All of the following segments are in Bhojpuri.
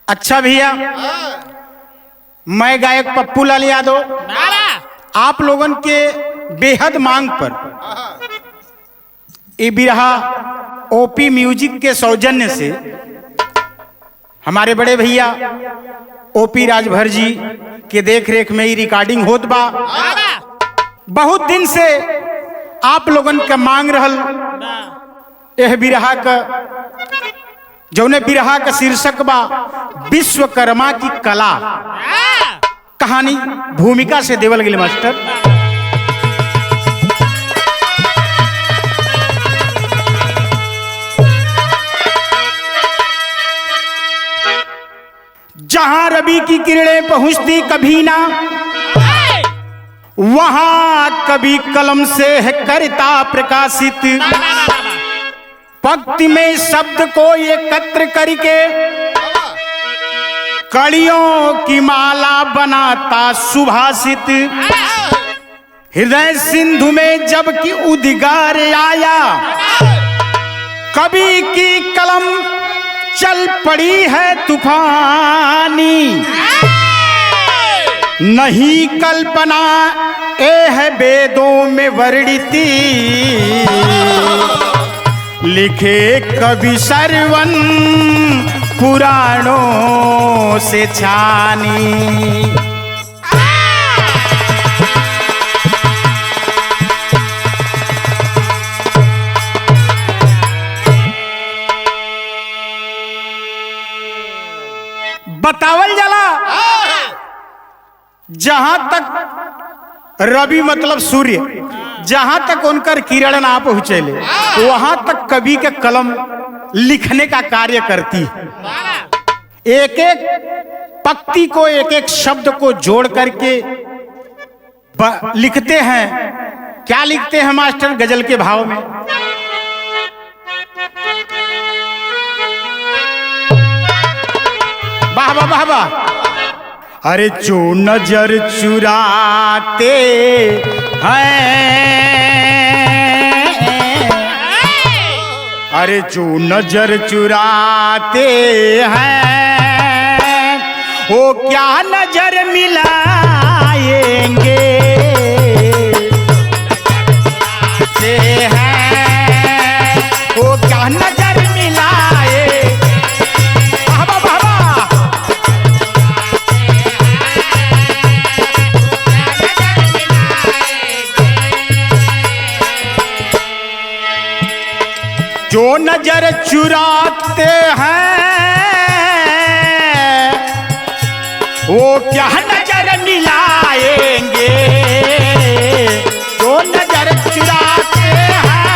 अच्छा भैया, मैं गायक पप्पू लाल यादव आप लोगन के बेहद मांग पर ये बिरहा ओपी म्यूजिक के सौजन्य से हमारे बड़े भैया ओपी राजभर जी के देख रेख में ही रिकॉर्डिंग होत बा। बहुत दिन से आप लोगन के मांग रहल यह बिरहा का जौने बिरहा का शीर्षक बा विश्वकर्मा की कला। कहानी भूमिका से देवल गेल मास्टर। जहां रवि की किरणें पहुंचती कभी ना, वहां कभी कलम से है करता प्रकाशित। पंक्ति में शब्द को एकत्र करके कड़ियों की माला बनाता सुभाषित। हृदय सिंधु में जबकि उद्गार आया, कवि की कलम चल पड़ी है तूफानी। नहीं कल्पना ए है वेदों में वर्णिती, लिखे कवि सरवन पुराणों से छानी। बतावल जाला जहां तक रवि मतलब सूर्य, जहां तक उनकर किरण ना पहुंचेले वहां तक कवि के कलम लिखने का कार्य करती है। एक एक पंक्ति को एक एक शब्द को जोड़ करके लिखते हैं। क्या लिखते हैं मास्टर गजल के भाव में? वाह वाह वाह वाह। अरे जो नजर चुराते हैं, अरे जो नजर चुराते हैं वो क्या नजर मिलाएंगे। हैं वो क्या नजर मिलाए। जो नजर चुराते हैं वो क्या नजर मिलाएंगे। जो नजर चुराते हैं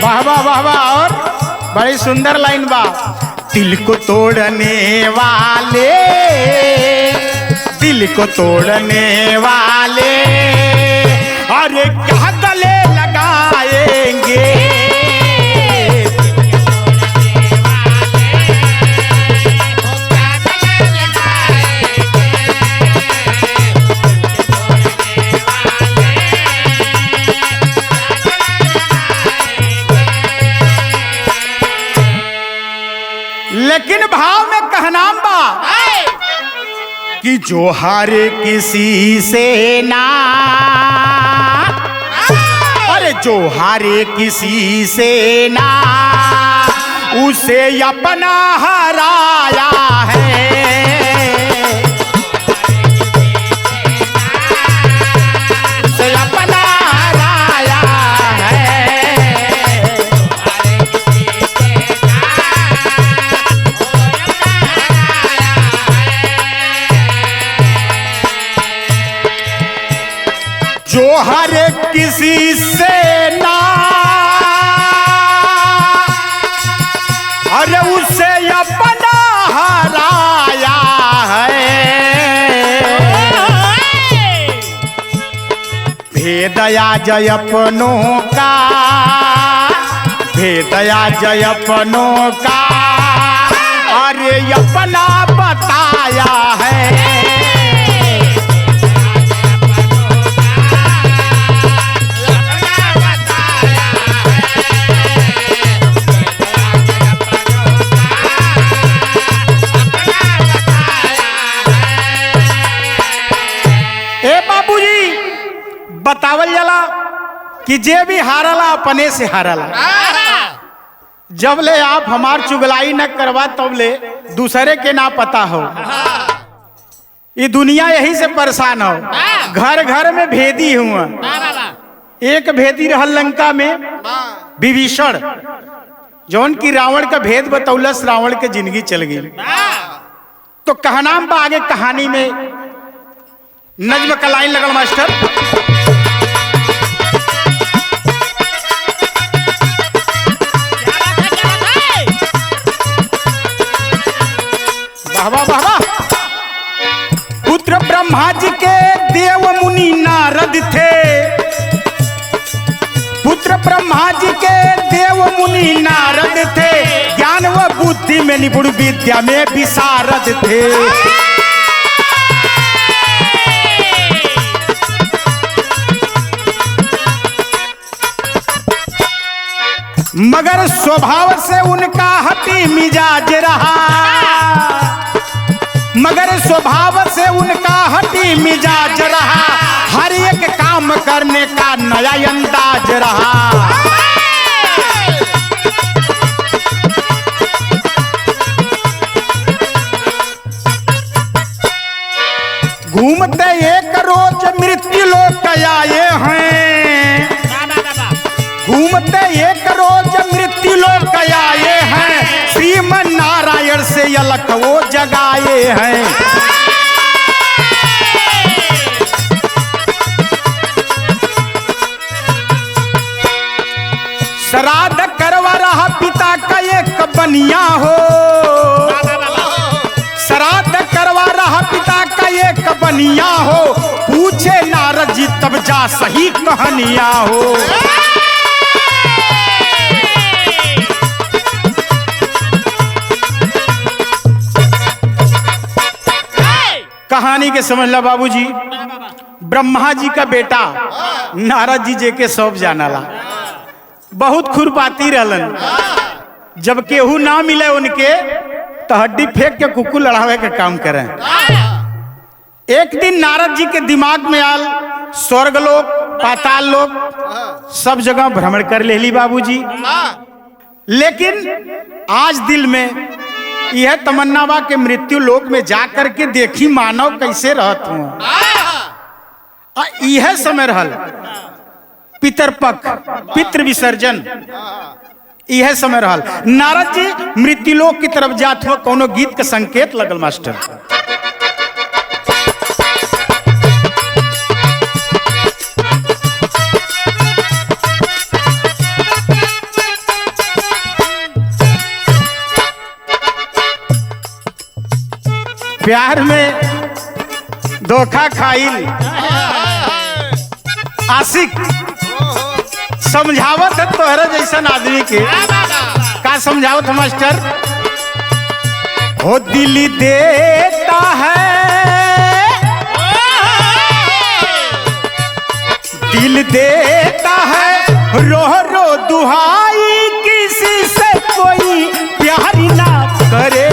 वाह वाह वाह वाह। और बड़ी सुंदर लाइन बा। दिल को तोड़ने वाले, दिल को तोड़ने वाले, अरे क्या गले लगाएंगे। लेकिन भाव में कहनाम बा कि जो हारे किसी से ना, अरे जो हारे किसी से ना उसे अपना हराया है। उसे अपना हराया है। जो हर किसी से ना, अरे उसे अपना हराया है। भेदया जय अपनों का, भेदया जय अपनों का, अरे अपना बता बताया है। ए बाबूजी, बतावल जाला कि जे भी हारला अपने से हारला। जब ले आप हमार चुगलाई न करवा तब ले दूसरे के ना पता हो। ये दुनिया यही से परेशान हो। घर घर में भेदी हुआ। एक भेदी रहल लंका में, विभीषण, जौन की रावण का भेद बतौलस, रावण के जिंदगी चल गई। तो कहना बा आगे कहानी में नज्म का लाइन लगल मास्टर। वाह वाह वाह। पुत्र ब्रह्मा जी के देव मुनि नारद थे। पुत्र ब्रह्मा जी के देव मुनि नारद थे। ज्ञान व बुद्धि में निपुण, विद्या में विशारद थे। मगर स्वभाव से उनका हठी मिजाज रहा। मगर स्वभाव से उनका हठी मिजाज रहा। हर एक काम करने का नया अंदाज रहा। घूमते एक रोज मृत्यु लोक आए हैं। घूमते एक रोज मृत्यु लोक आए हैं। श्रीमन नारायण से अलख वो जगाए हैं। श्राद्ध करवा रहा पिता का एक बनिया हो। श्राद्ध करवा रहा पिता का एक बनिया हो। पूछे नारद जी तब जा सही कहानियां हो। कहानी के समझ ला बाबूजी। ब्रह्मा जी का बेटा नारद जी जे के सब जानाला, बहुत खुरपाती रहलन। जब केहू ना मिले उनके तो हड्डी फेंक के कुकुर लड़ावे का काम करें। एक दिन नारद जी के दिमाग में आल स्वर्ग लोक, पाताल लोक सब जगह भ्रमण कर लेली बाबूजी। लेकिन आज दिल में यह तमन्ना बा के मृत्यु लोक में जाकर के देखी मानव कैसे रहत हुआ। यह समय रहल पितरपक्ष, पितृ विसर्जन। यह समय रहल। नारद जी मृत्यु लोक की तरफ जात हुआ। कोनो गीत का संकेत लगल मास्टर। प्यार में धोखा खाइल आशिक समझावत है तोहरा जैसन आदमी के। का समझावत मास्टर? हो दिल देता है, दिल देता है रो रो दुहाई। किसी से कोई प्यार ना करे।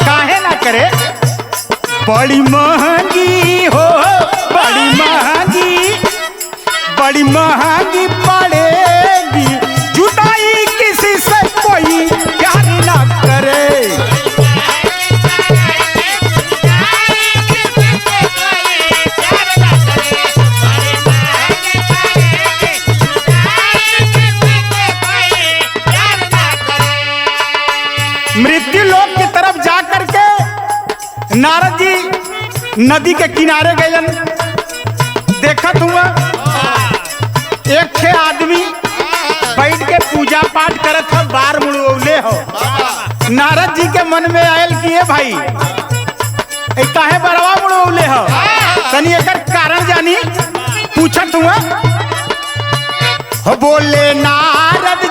काहे ना करे। बड़ी महंगी हो, बड़ी महंगी, बड़ी महंगी पड़ेगी जुदाई। किसी से कोई प्यार ना करे। मृत्यु लोक की तरफ जा करके नारद जी नदी के किनारे गए। देखत हुआ एक छे आदमी बैठ के पूजा पाठ करत हो, बार मुड़ौले हो। नारद जी के मन में आयल कि ए भाई काहे बरवा मुड़ौले हो, तनी एकर कारण जानी। पूछत हुआ बोले नारद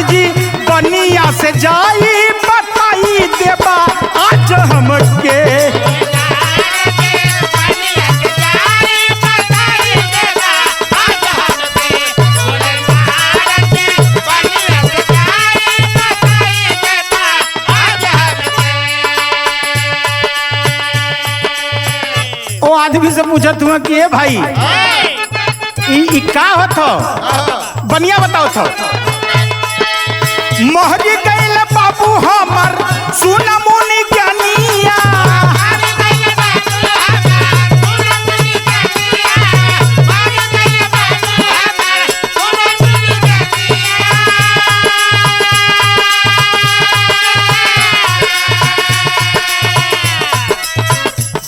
जी बनिया से जाई बताई देबा आज हमके। ओ आदमी से पूछत हुआ कि ए भाई ई का होत हो, बनिया बताओ थो। मोहरी गइल बाबू हमर सुन मुनि ज्ञानिया।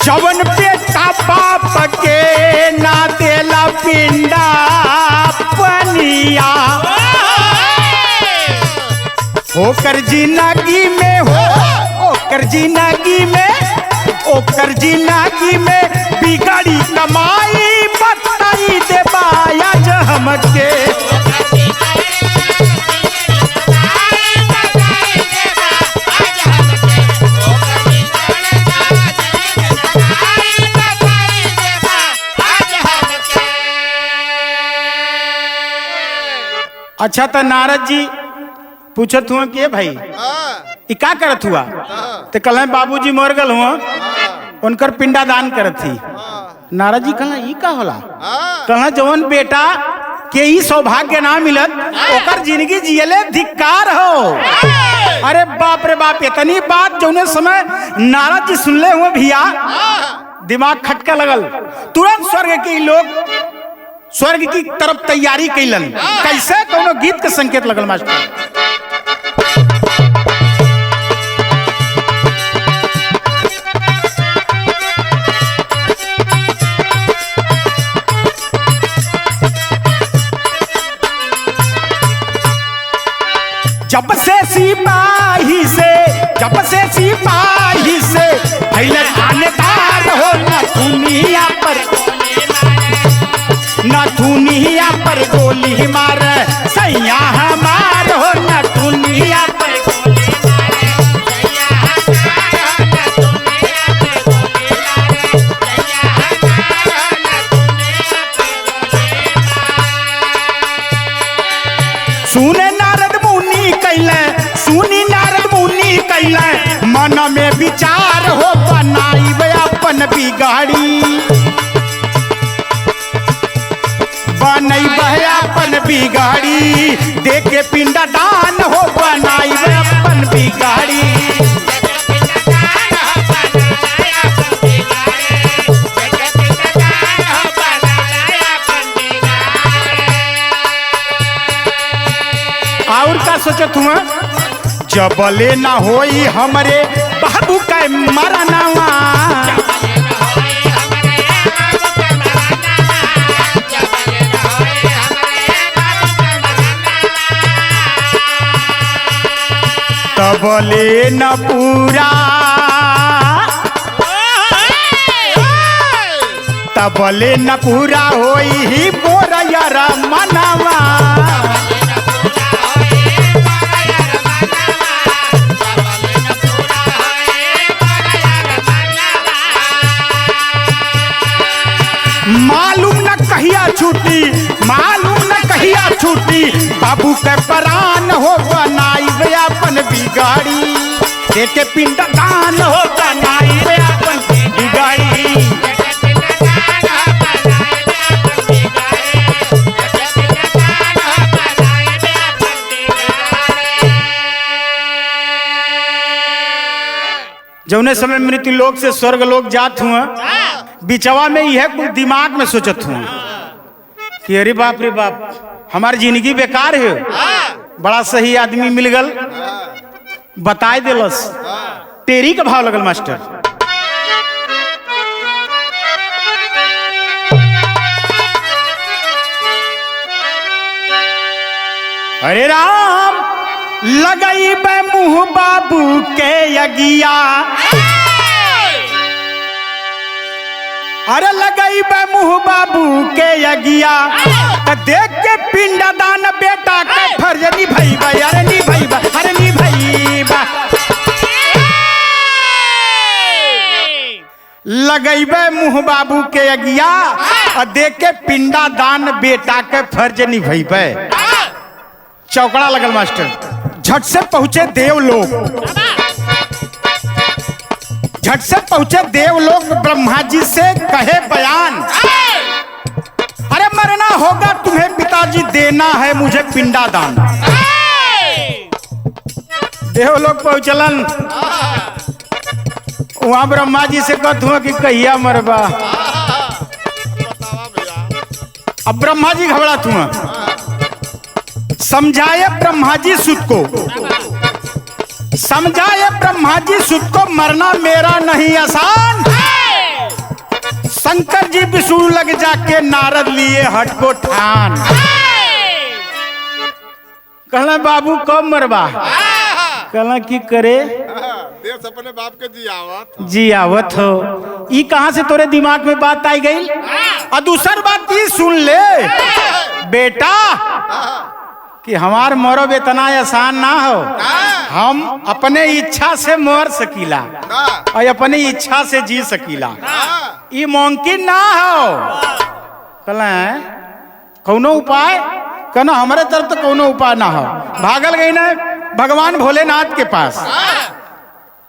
जवन बेटा बाप के ना देला पिंडा पनिया, ओकर जिंदगी में ओकर जिंदगी में बिगड़ी कमाई बताई देबा आज हमके। अच्छा तो नारद जी पूछत हुआ कि भाई ई का करत हुआ, तो कल बाबूजी मर गल हुआ, उनकर पिंडा दान करत थी। नारद जी कहला ई का होला, कहला जवन बेटा के ही सौभाग्य ना मिलत ओकर जिंदगी जियले धिक्कार हो। अरे बाप रे बाप, इतनी बात जौने समय नारद जी सुनले हुए भैया दिमाग खटका लगल। तुरंत स्वर्ग के लोग स्वर्ग की तरफ तैयारी कैलन। कैसे कोनो गीत के संकेत लगल मास्टर। जब से सिपाही से पहले थानेदार हो न दुनिया पर गोली मार सैया हमार हो, न दुनिया पर सुनी नारद मुनि कैले मन में विचार हो बनाई अपन बिगाड़ी देखे पिंडा दान हो बनाई अपन बिगाड़ी। और का सोचत हुआ जबले ना होई हमरे बाबू का मरनवा, तबले न पूरा होई ही मोर यार मनवा। मालूम न कहिया छूटी बाबू के प्राण हो बनाई अपन बिगाड़ी देखे पिंडा दान हो बनाई अपन बिगाड़ी। जौने समय मृत्यु लोक से स्वर्ग लोक जात हुआ बिचवा में यह कुछ दिमाग में सोचत हुआ कि अरे बाप रे बाप हमारी जिंदगी बेकार है। बड़ा सही आदमी मिल गल बताए दिलस। तेरी का भाव लगल मास्टर। अरे राम लगई बे मुँह बाबू के यगिया, अरे लगई बे मुँह बाबू के यगिया, तो देख के पिंडा दान बेटा के फर्ज निभैबा, अरे निभैबा, अरे निभैबा। लगई बे मुँह बाबू के यगिया और देख के पिंडा दान बेटा के फर्ज निभैबे। चौकड़ा लगल मास्टर। झट से पहुंचे देवलोक, झट से पहुंचे देवलोक, ब्रह्मा जी से कहे बयान, अरे मरना होगा तुम्हें पिताजी, देना है मुझे पिंडा दान। देवलोक पहुंचलन, वहां ब्रह्मा जी से कहत कि कहिया मरबा। अब ब्रह्मा जी घबरात हुआ। समझाए ब्रह्मा जी सुत को, समझाए ब्रह्मा जी सुत को, मरना मेरा नहीं आसान। शंकर जी विष्णु लग जाके नारद लिए हट को ठान। कहला बाबू कब मरबा, कहला की करे देश अपने बाप के जी आवत हो। ई कहां से तोरे दिमाग में बात आई गई। और दूसर बात ये सुन ले बेटा कि हमार मरब इतना आसान ना हो। हम अपने इच्छा से मर सकीला और अपने इच्छा से जी सकीला, ये मुमकिन ना हो। कहला कौनो उपाय, कहना हमारे तरफ तो कौनो उपाय ना हो। भागल गई ना भगवान भोलेनाथ के पास,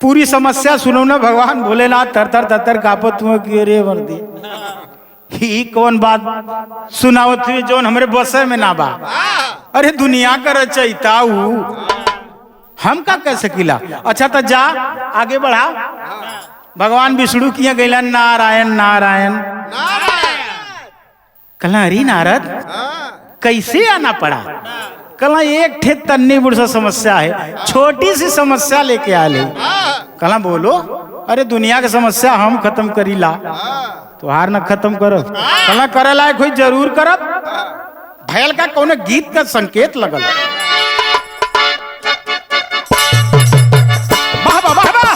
पूरी समस्या सुनो ना। भगवान भोलेनाथ तर तर तर तर कापत हुआ कि रे मर्दी ही कौन बात सुनावत हुई जो हमारे बसे में ना बा। अरे दुनिया का रचयिता हम का कह सकीला। अच्छा तो जा आगे बढ़ा। भगवान विष्णु किया गईला नारायण नारायण। कहला अरे नारद कैसे आना पड़ा। कहला एक ठे तन्नी बुढ़सा समस्या है, छोटी सी समस्या लेके आ ले। कहला बोलो। अरे दुनिया की समस्या हम खत्म करीला, तुहार न खत्म करो। कहला करे लायक कोई जरूर करब। भयल का कौन गीत का संकेत लगल। वाह वाह वाह वाह।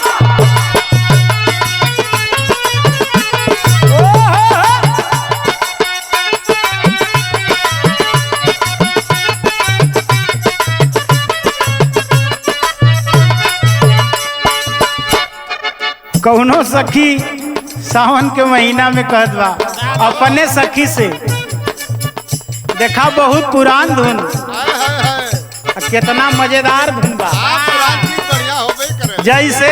कौनो सखी सावन के महीना में कहत बा अपने सखी से, देखा बहुत पुरान धुन, कितना मजेदार धुन बा। जैसे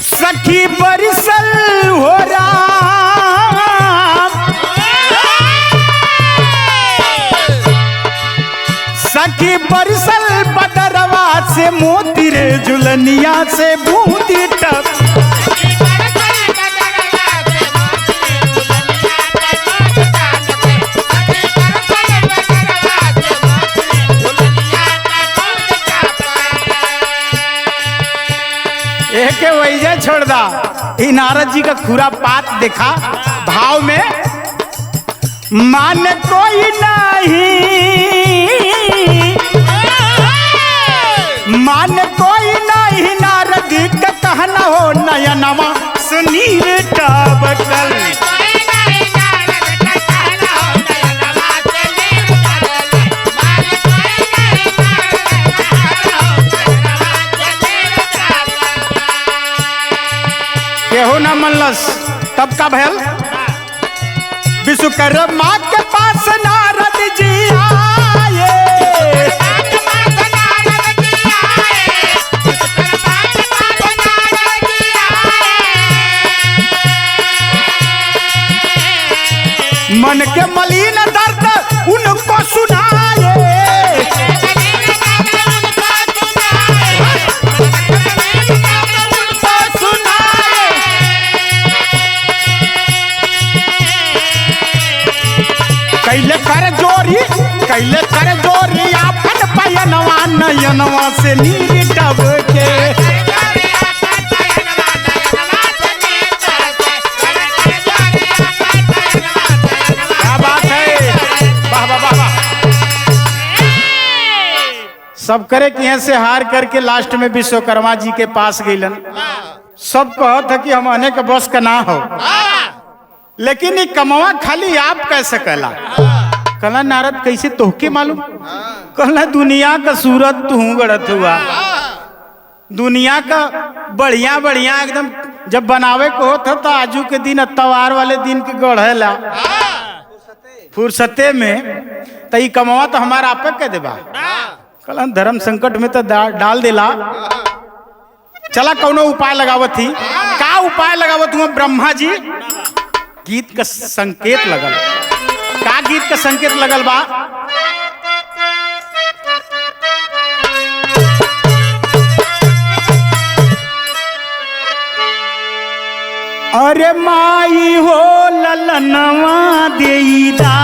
सखी बरिसल हो राम, सखी बरिसल बदरवा से मोती रे झुलनिया से बूंदी टप। एक वैजा छोड़ दा। ई नारद जी का खुरा पात देखा भाव में, मान कोई नहीं, मान कोई नहीं, नारद का कहना हो नयनवा सुनील टबकल। केहो ना मनलस तब का भयल। विश्वकर्मा के पास नारद जी आए, मन के मलिन दर्द उनको सुनाए। नयनवा से नीर टब के। क्या बात है, वाह वाह वाह वाह। सब करे कि यहाँ से हार करके लास्ट में विश्वकर्मा जी के पास गईलन। सब कहत है कि हम आने के बस का ना हो, लेकिन ये कमवा खाली आप कैसे कहला। कहला नारद कैसे तोहके मालूम। कहला दुनिया का सूरत तू गढ़त हुआ, दुनिया का बढ़िया बढ़िया एकदम जब बनावे को होता तो आजू के दिन अतवार वाले दिन के गढ़ेला फुर्सते में, तो ये कमवा तो हमारा आपे कह देबा। कहला धर्म संकट में तो डाल देला। चला कौनो उपाय लगावत थी। का उपाय लगावत हुआ ब्रह्मा जी। गीत का संकेत लगल। का गीत का संकेत लगल बा। अरे माई हो ललनवा देईदा,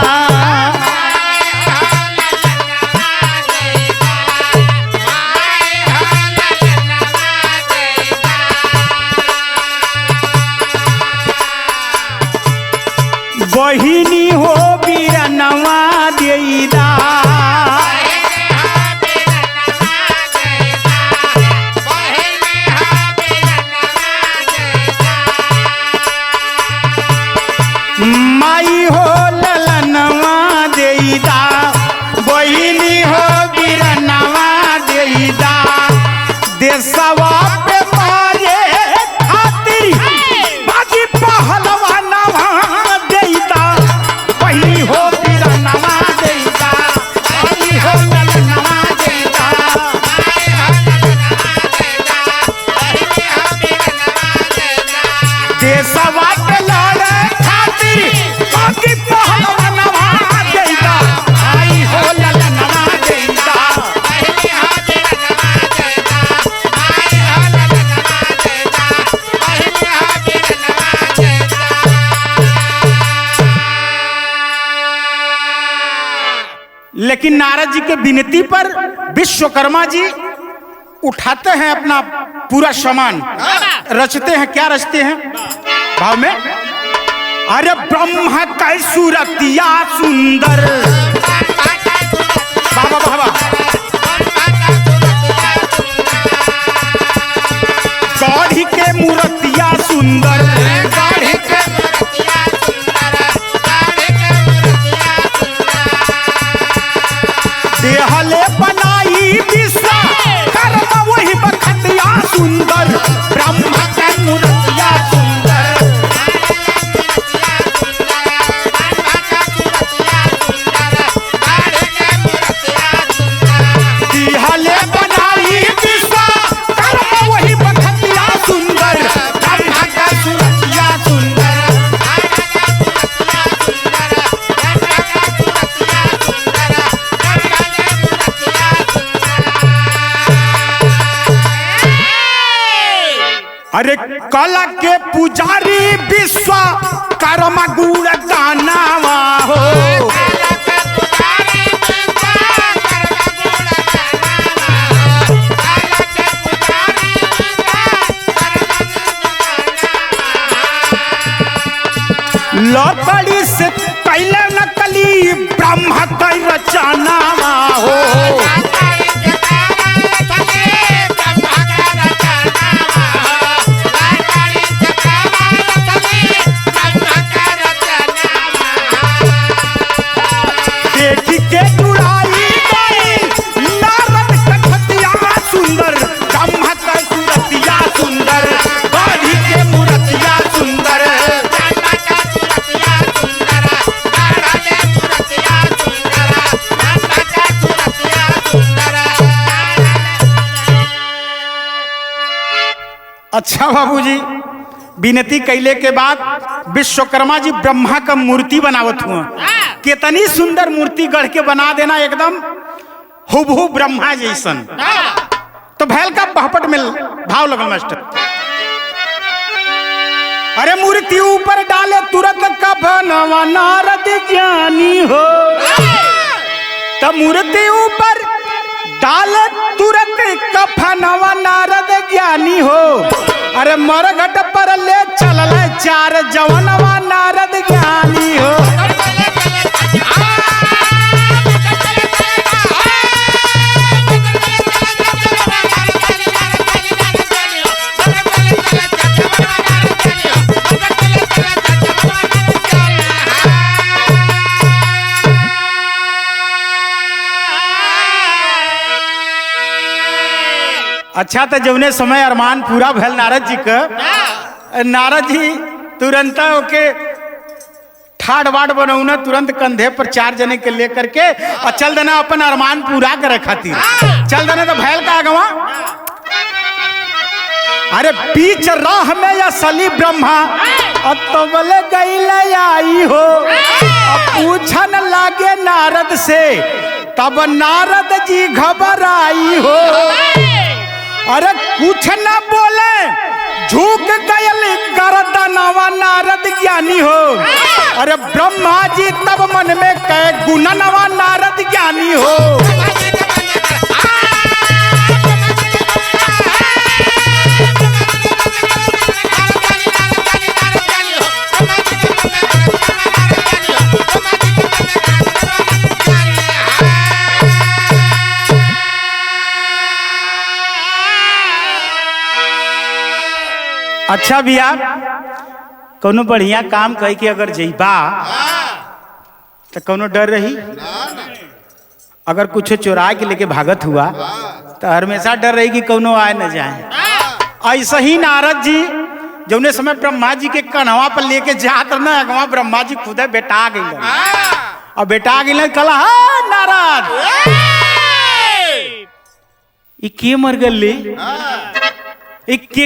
बहिनी हो बीरनवा देईदा। माई हो ललनवा देईदा, बहिनी हो बीरनवा देईदा। देशवा पे मारे खातिर बाजी पहलवानवा देईदा, बहिनी हो बीरनवा देईदा, बहिनी हो ललनवा देईदा। देशवा पे लड़े खातिर बाजी पहलवानवा देईदा, आई हो ललनवा देईदा। लेकिन नारद जी के विनती पर विश्वकर्मा जी उठाते हैं अपना पूरा सामान, रचते हैं। क्या रचते हैं भाव में। अरे ब्रह्म का सूरतिया सुंदर, बाबा बाबा गौड़ी के मूर्तिया सुंदर, गौड़ी के देहले बनाई विश्वकर्मा वही बखतिया सुंदर, ब्रह्म के मूर्तिया सुंदर। देहले बनाई विश्वकर्मा वही बखतिया सुंदर, ब्रह्म के सूरतिया सुंदर। अरे कला के पुजारी विश्वकर्मा गुण गानावा हो। लकड़ी से कैले नकली ब्रह्म का रचनावा हो। देखी के दुराई गई नारद कठतिया सुंदर, ब्रह्म का सूरतिया सुंदर, गौड़ी के मूर्तिया सुंदर। अच्छा बाबूजी, विनती कैले के बाद विश्वकर्मा जी ब्रह्मा का मूर्ति बनावत हुआ। कितनी सुंदर मूर्ति गढ़ के बना देना, एकदम हुबहू ब्रह्मा जैसन। तो भैल का बहपट में भाव लगल मास्टर। अरे मूर्ति ऊपर डाले तुरंत कफनवा नारद ज्ञानी हो। तो मूर्ति ऊपर डाले तुरंत कफनवा नारद ज्ञानी हो। अरे मरघट पर ले चलल चार जवनवा नारद ज्ञानी हो। अच्छा तो जौने समय अरमान पूरा भैल नारद जी का, नारद जी तुरंत ओके ठाड़ वाड़ बनौना, तुरंत कंधे पर 4 जने के लेकर के और चल देना अपन अरमान पूरा करे खातिर। चल देना तो भैल का गवा। अरे बीच राह में या सली ब्रह्मा और तो बोले गई आई हो। पूछन लागे नारद से तब नारद जी घबराई हो। अरे कुछ न बोले झुक गयल गर्दनवा नारद ज्ञानी हो। अरे ब्रह्मा जी तब मन में कहे गुणनवा नारद ज्ञानी हो। अच्छा भैया कोनो बढ़िया काम कह के अगर जइबा तो कोनो डर रही? अगर कुछ चुरा के लेके भागत हुआ तो हमेशा डर रही कि कोनो आए न जाए। ऐसा ही नारद जी जौने समय ब्रह्मा जी के कन्हवा पर लेके जात न, अगवा ब्रह्मा जी खुदे बेटा गई और बेटा गई कला नारद ये के मर गए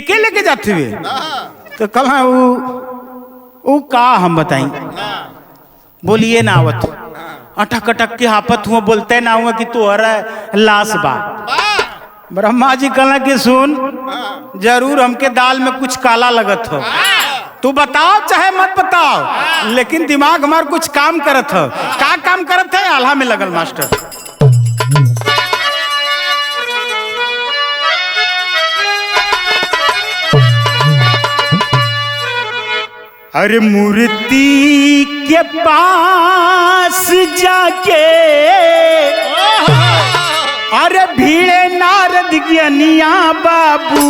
के लेके जाते हुए तो कल वो का हम बताई। बोलिए ना आवत अटक अटक के हापत हुआ, बोलते ना हुआ कि तोहरा लाश बा। ब्रह्मा जी कहला कि सुन जरूर हमके दाल में कुछ काला लगत हो, तू बताओ चाहे मत बताओ, लेकिन दिमाग हमार कुछ काम करत हो। का काम करत है? आल्हा में लगल मास्टर। अरे मूर्ति के पास जाके अरे भीड़े नारद ज्ञानिया बाबू।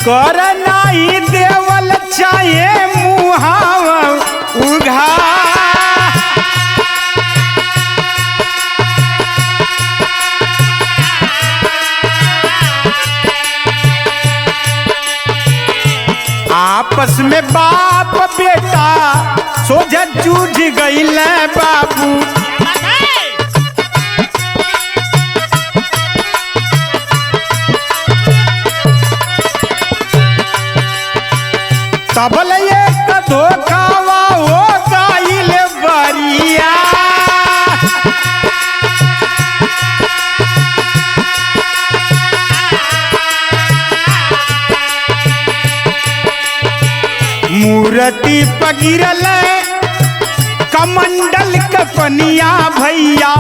करना ही देवल चाहे मुहावा उघा। आपस में बाप बेटा सोझा जूझ गईल बाबू। तबल एक धोखावा हो गईल बरिया। मूर्ति पगिरल कमंडल कपनिया भैया।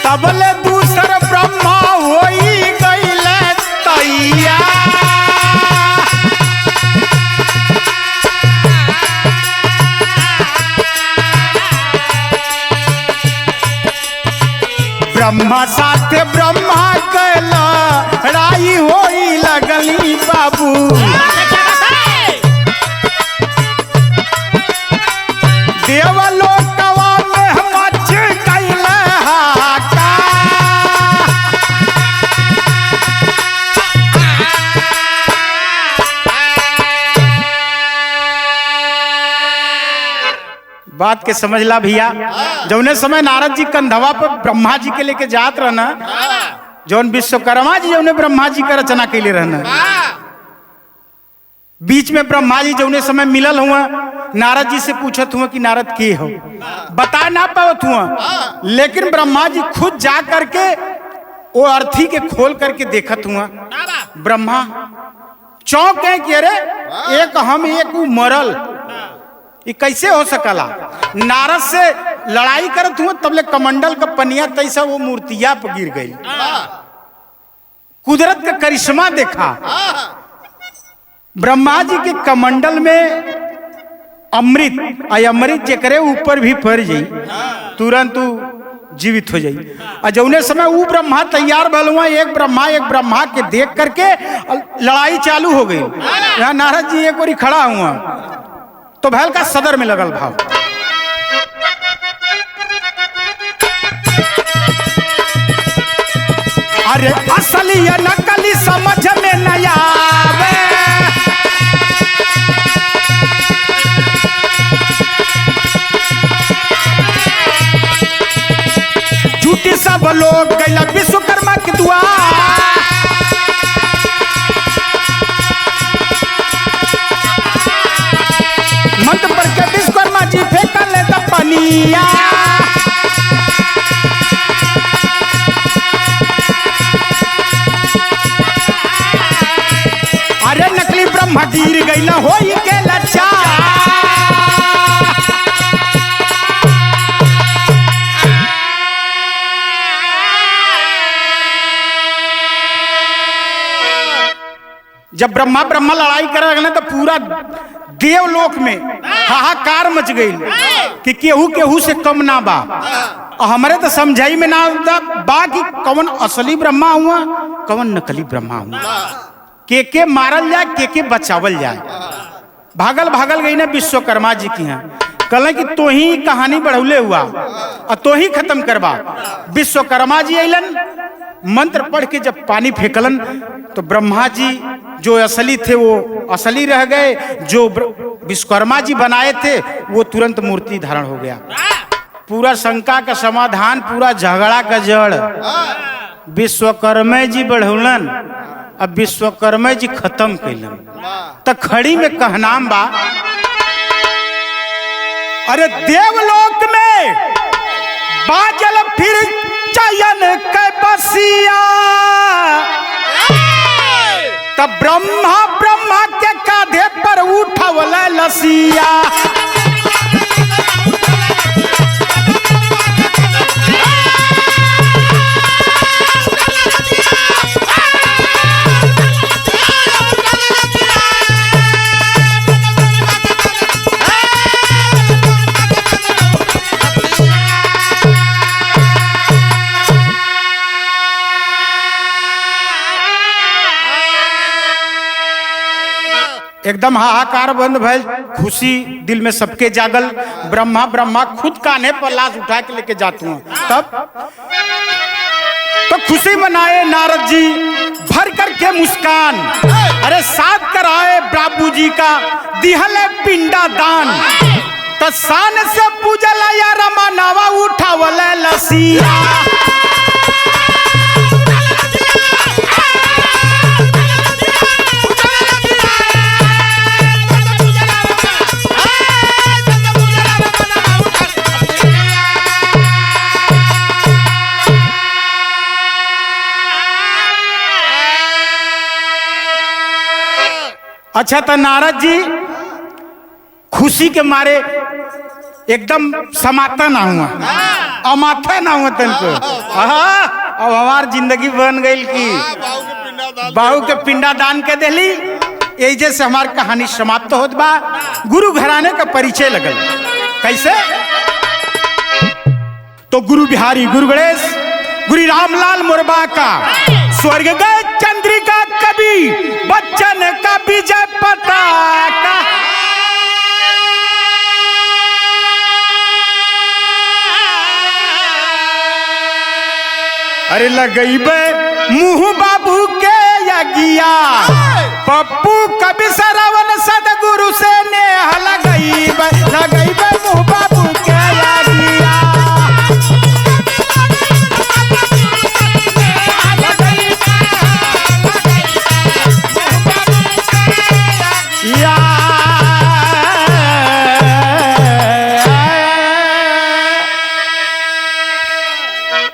तबल दूसर ब्रह्मा होई गईल तैया। ब्रह्मा साथे ब्रह्मा कैला लड़ाई होई लगली बाबू। देवलोकवा में मच गईल हाहाकार। बात के समझला भैया। जौने समय नारद जी कंधवा पर ब्रह्मा जी के लेके जात रहना, जौन विश्वकर्मा जी जौने ब्रह्मा जी का रचना के लिए रहना, बीच में ब्रह्मा जी जौने समय मिलल हुआ नारद जी से पूछत हुआ कि नारद के हो, बता ना पावत हुआ। लेकिन ब्रह्मा जी खुद जा करके वो अर्थी के खोल करके देखत हुआ ब्रह्मा चौंक गए कि अरे एक हम एक ऊ मरल, ये कैसे हो सकला। नारद से लड़ाई करत हुआ तबले कमंडल का पनिया तैसा वो मूर्तिया पर गिर गई। कुदरत का करिश्मा देखा। ब्रह्मा जी के कमंडल में अमृत अमृत जेकरे ऊपर भी पड़ जाई तुरंत जीवित हो जाई। और जौने समय वो ब्रह्मा तैयार भल हुआ, एक ब्रह्मा के देख करके लड़ाई चालू हो गई। यहाँ नारद जी एक बारी खड़ा हुआ तो भैल का सदर में लगल भाव। अरे असली या नकली समझ में न आवे, झूठी सब लोग गैला विश्वकर्मा के द्वार। मंत्र पर के विश्वकर्मा जी फेंकल त पनिया। अरे नकली ब्रह्मा गिर गैला होई के लच्चा। जब ब्रह्मा लड़ाई करे लगले तो पूरा देवलोक में हाहाकार मच गई कि केहू से कम ना बा। हमारे तो समझाई में ना बा कि कौन असली ब्रह्मा हुआ कौन नकली ब्रह्मा हुआ, के मारल जाए के बचावल जाए। भागल गई ना विश्वकर्मा जी की यहाँ, कहले कि तो ही कहानी बढ़ौले हुआ और तो ही खत्म करवा। विश्वकर्मा जी अलन मंत्र पढ़ के जब पानी फेंकलन तो ब्रह्मा जी जो असली थे वो असली रह गए, जो विश्वकर्मा जी बनाए थे वो तुरंत मूर्ति धारण हो गया। पूरा शंका का समाधान, पूरा झगड़ा का जड़ विश्वकर्मा जी बढ़ौलन, अब विश्वकर्मा जी खत्म कैलन। तो खड़ी में कहनाम बा, अरे देवलोक में बाजल फिर चयन के बसिया, तब ब्रह्मा के कांधे पर उठवल लसिया। एकदम हाहाकार बंद भइल, खुशी दिल में सबके जागल। ब्रह्मा खुद कान्हे पर लाश उठा के लेके जाते हैं। तब तो खुशी मनाए नारद जी भर करके मुस्कान। अरे साथ कराए बाबू जी का दिहले पिंडा दान, तो शान से पूजल या रमानावा उठावल लसिया। अच्छा तो नारद जी खुशी के मारे एकदम समाता ना हुआ, अमाथा ना हुआ तनको। अब हमार जिंदगी बन गई कि बाहू के पिंडा दान के देली। एजे से हमार कहानी समाप्त होत बा। गुरु घराने का परिचय लगल कैसे, तो गुरु बिहारी गुरु गणेश गुरु रामलाल मुरबा का स्वर्ग गए चंद्रिका कवि बच्चन का विजय पताका। अरे लगैबे मुँह बाबू के यगिया, पप्पू कवि सरवन सदगुरु से नेह लगैबे मुँह बाबू